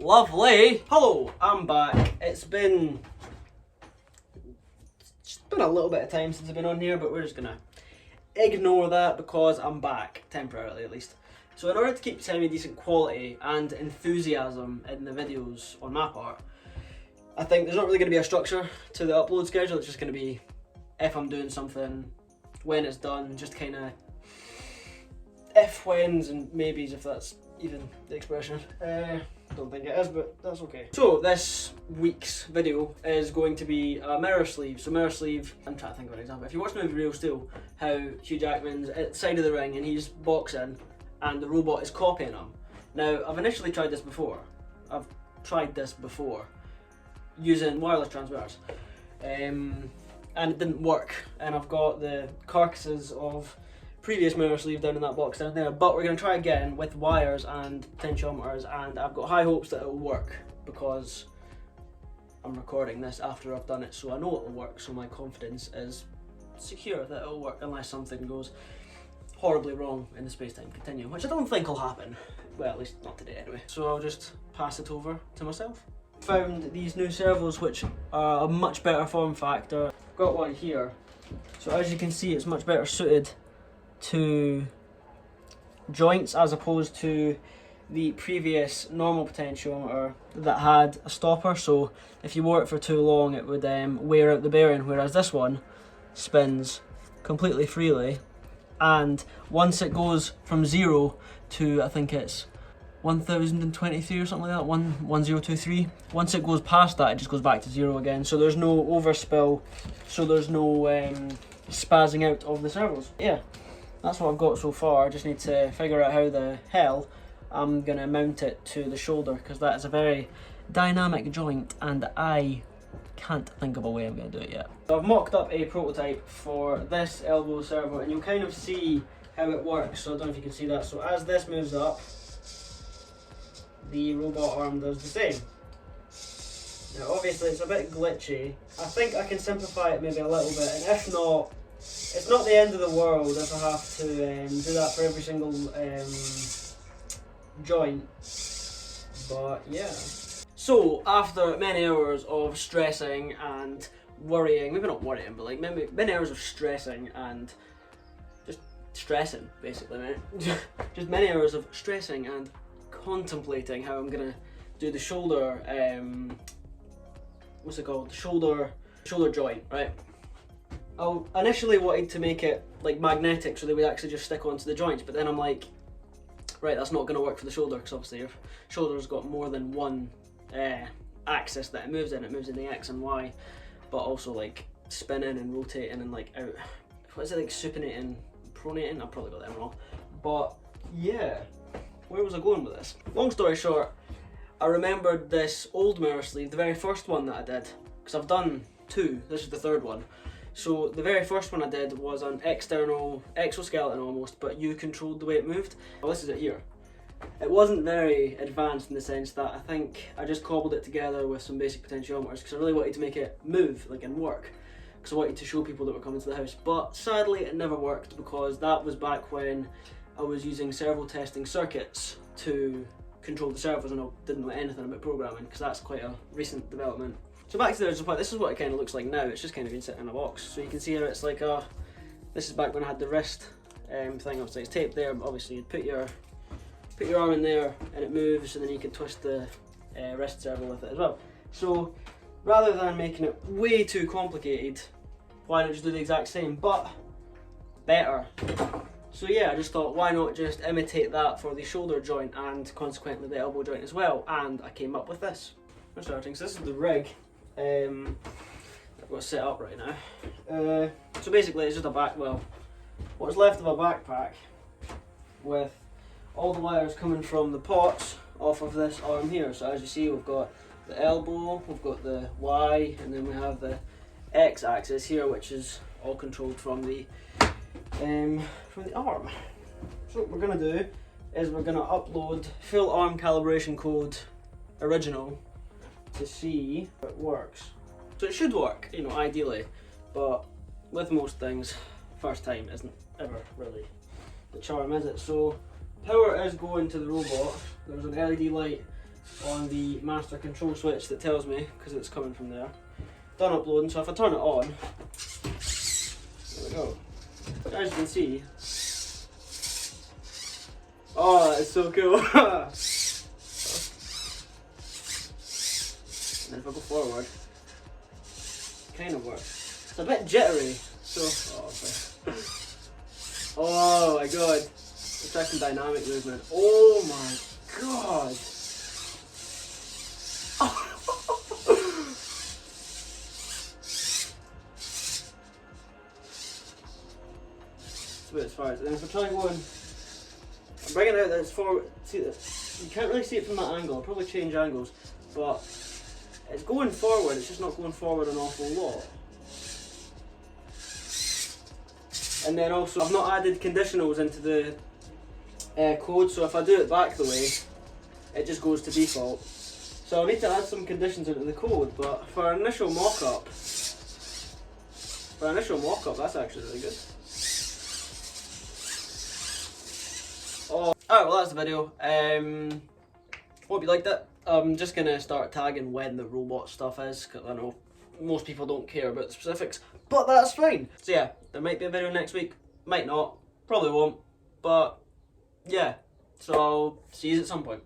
Lovely! Hello, I'm back. It's been a little bit of time since I've been on here, but we're just gonna ignore that because I'm back, temporarily at least. So in order to keep semi-decent quality and enthusiasm in the videos on my part, I think there's not really going to be a structure to the upload schedule. It's just going to be if I'm doing something, when it's done, just kind of if, whens and maybes, if that's even the expression. Don't think it is, but that's okay. So this week's video is going to be a mirror sleeve. So mirror sleeve, I'm trying to think of an example. If you watch the movie Real Steel, how Hugh Jackman's at the side of the ring and he's boxing and the robot is copying him. Now, I've initially tried this before. Using wireless transmitters. And it didn't work. And I've got the carcasses of previous mirror sleeve down in that box down there, but we're going to try again with wires and potentiometers, and I've got high hopes that it'll work because I'm recording this after I've done it, so I know it'll work, so my confidence is secure that it'll work unless something goes horribly wrong in the space-time continuum, which I don't think will happen. Well, at least not today anyway. So I'll just pass it over to myself. Found these new servos which are a much better form factor. Got one here, so as you can see it's much better suited to joints as opposed to the previous normal potentiometer that had a stopper, so if you wore it for too long it would wear out the bearing, whereas this one spins completely freely, and once it goes from 0 to, I think it's 1023 or something like that, 1023, once it goes past that it just goes back to 0 again, so there's no overspill, so there's no spazzing out of the servos. Yeah, that's what I've got so far. I just need to figure out how the hell I'm gonna mount it to the shoulder, because that is a very dynamic joint and I can't think of a way I'm gonna do it yet. So I've mocked up a prototype for this elbow servo and you'll kind of see how it works, so I don't know if you can see that. So as this moves up, the robot arm does the same. Now obviously it's a bit glitchy. I think I can simplify it maybe a little bit, and if not, it's not the end of the world if I have to do that for every single joint, but yeah. So after many hours of stressing and worrying, maybe not worrying, but like many hours of stressing and just stressing basically, mate. Just many hours of stressing and contemplating how I'm gonna do the shoulder, what's it called? Shoulder joint, right? I initially wanted to make it like magnetic so they would actually just stick onto the joints, but then I'm like, right, that's not going to work for the shoulder, because obviously your shoulder's got more than one axis that it moves in the X and Y, but also like spinning and rotating and like out, what is it, like supinating, pronating? I probably got that wrong, but yeah, where was I going with this? Long story short, I remembered this old mirror sleeve, the very first one that I did, because I've done 2, this is the 3rd one. So the very first one I did was an external exoskeleton almost, but you controlled the way it moved. Well, this is it here. It wasn't very advanced in the sense that I think I just cobbled it together with some basic potentiometers because I really wanted to make it move, like, and work. Because I wanted to show people that were coming to the house. But sadly it never worked because that was back when I was using servo testing circuits to control the servos and I didn't know anything about programming, because that's quite a recent development. So back to the original point, this is what it kind of looks like now. It's just kind of been sitting in a box. So you can see how it's like this is back when I had the wrist thing, obviously it's taped there. Obviously you'd put your arm in there and it moves, and then you can twist the wrist servo with it as well. So rather than making it way too complicated, why not just do the exact same, but better? So yeah, I just thought, why not just imitate that for the shoulder joint and consequently the elbow joint as well, and I came up with this. We're starting, so this is the rig I've got set up right now. So basically it's just a what's left of a backpack with all the wires coming from the pots off of this arm here. So as you see, we've got the elbow, we've got the Y, and then we have the X axis here, which is all controlled from the arm. So what we're going to do is we're going to upload full arm calibration code original to see if it works. So it should work, you know, ideally, but with most things, first time isn't ever really the charm, is it? So power is going to the robot. There's an LED light on the master control switch that tells me, because it's coming from there. Done uploading, so if I turn it on, there we go. As you can see, oh, that is so cool. And if I go forward, it kind of works. It's a bit jittery, so, oh my god. We're tracking dynamic movement. Oh my god. It's a bit as far as, and if I try going, I'm bringing it out that it's forward, see this, you can't really see it from that angle, I'll probably change angles, but it's going forward, it's just not going forward an awful lot. And then also, I've not added conditionals into the code, so if I do it back the way, it just goes to default. So I need to add some conditions into the code, but for initial mock-up, that's actually really good. Oh, alright, well that's the video. Hope you liked it. I'm just gonna start tagging when the robot stuff is, because I know most people don't care about the specifics, but that's fine. So yeah, there might be a video next week, might not, probably won't, but yeah, so I'll see you at some point.